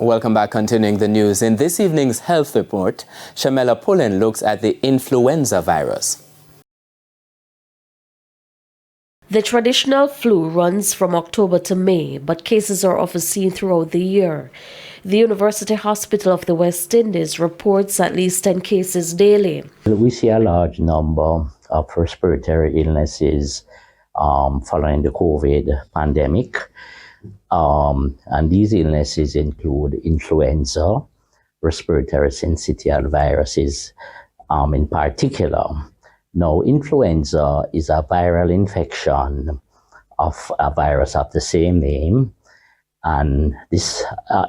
Welcome back. Continuing the news. In this evening's health report, Shamela Pullen looks at the influenza virus. The traditional flu runs from October to May, but cases are often seen throughout the year. The University Hospital of the West Indies reports at least 10 cases daily. We see a large number of respiratory illnesses following the COVID pandemic. And these illnesses include influenza, respiratory syncytial viruses in particular. Now, influenza is a viral infection of a virus of the same name, and this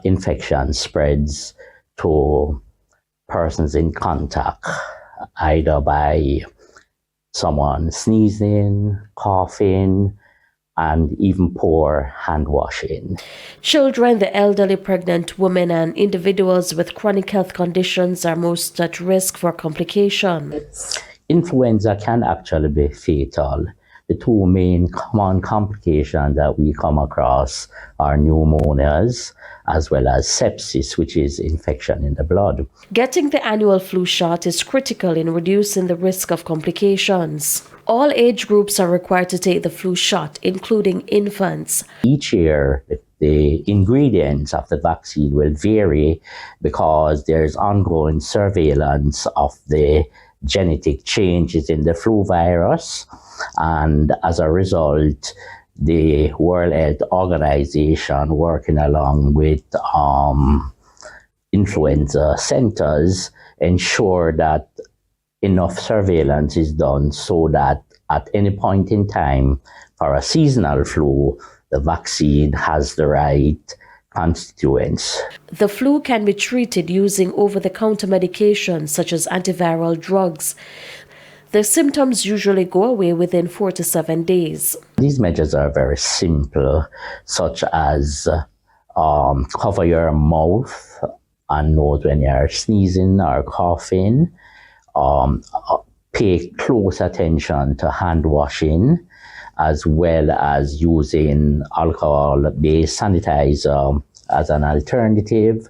infection spreads to persons in contact, either by someone sneezing, coughing, and even poor hand washing. Children, the elderly, pregnant women, and individuals with chronic health conditions are most at risk for complications. Influenza can actually be fatal. The two main common complications that we come across are pneumonias as well as sepsis, which is infection in the blood. Getting the annual flu shot is critical in reducing the risk of complications. All age groups are required to take the flu shot, including infants. Each year, the ingredients of the vaccine will vary because there's ongoing surveillance of the genetic changes in the flu virus, and as a result, the World Health Organization, working along with influenza centers, ensure that enough surveillance is done so that at any point in time for a seasonal flu, the vaccine has the right constituents. The flu can be treated using over-the-counter medications such as antiviral drugs. The symptoms usually go away within 4 to 7 days. These measures are very simple, such as cover your mouth and nose when you're sneezing or coughing. Pay close attention to hand washing, as well as using alcohol-based sanitizer as an alternative.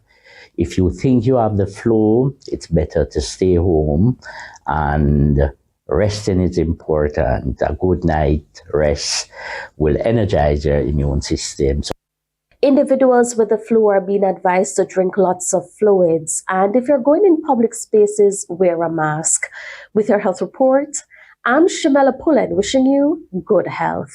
If you think you have the flu, it's better to stay home, and resting is important. A good night rest will energize your immune system. Individuals with the flu are being advised to drink lots of fluids, and if you're going in public spaces, wear a mask. With your health report, I'm Shamela Pullen, wishing you good health.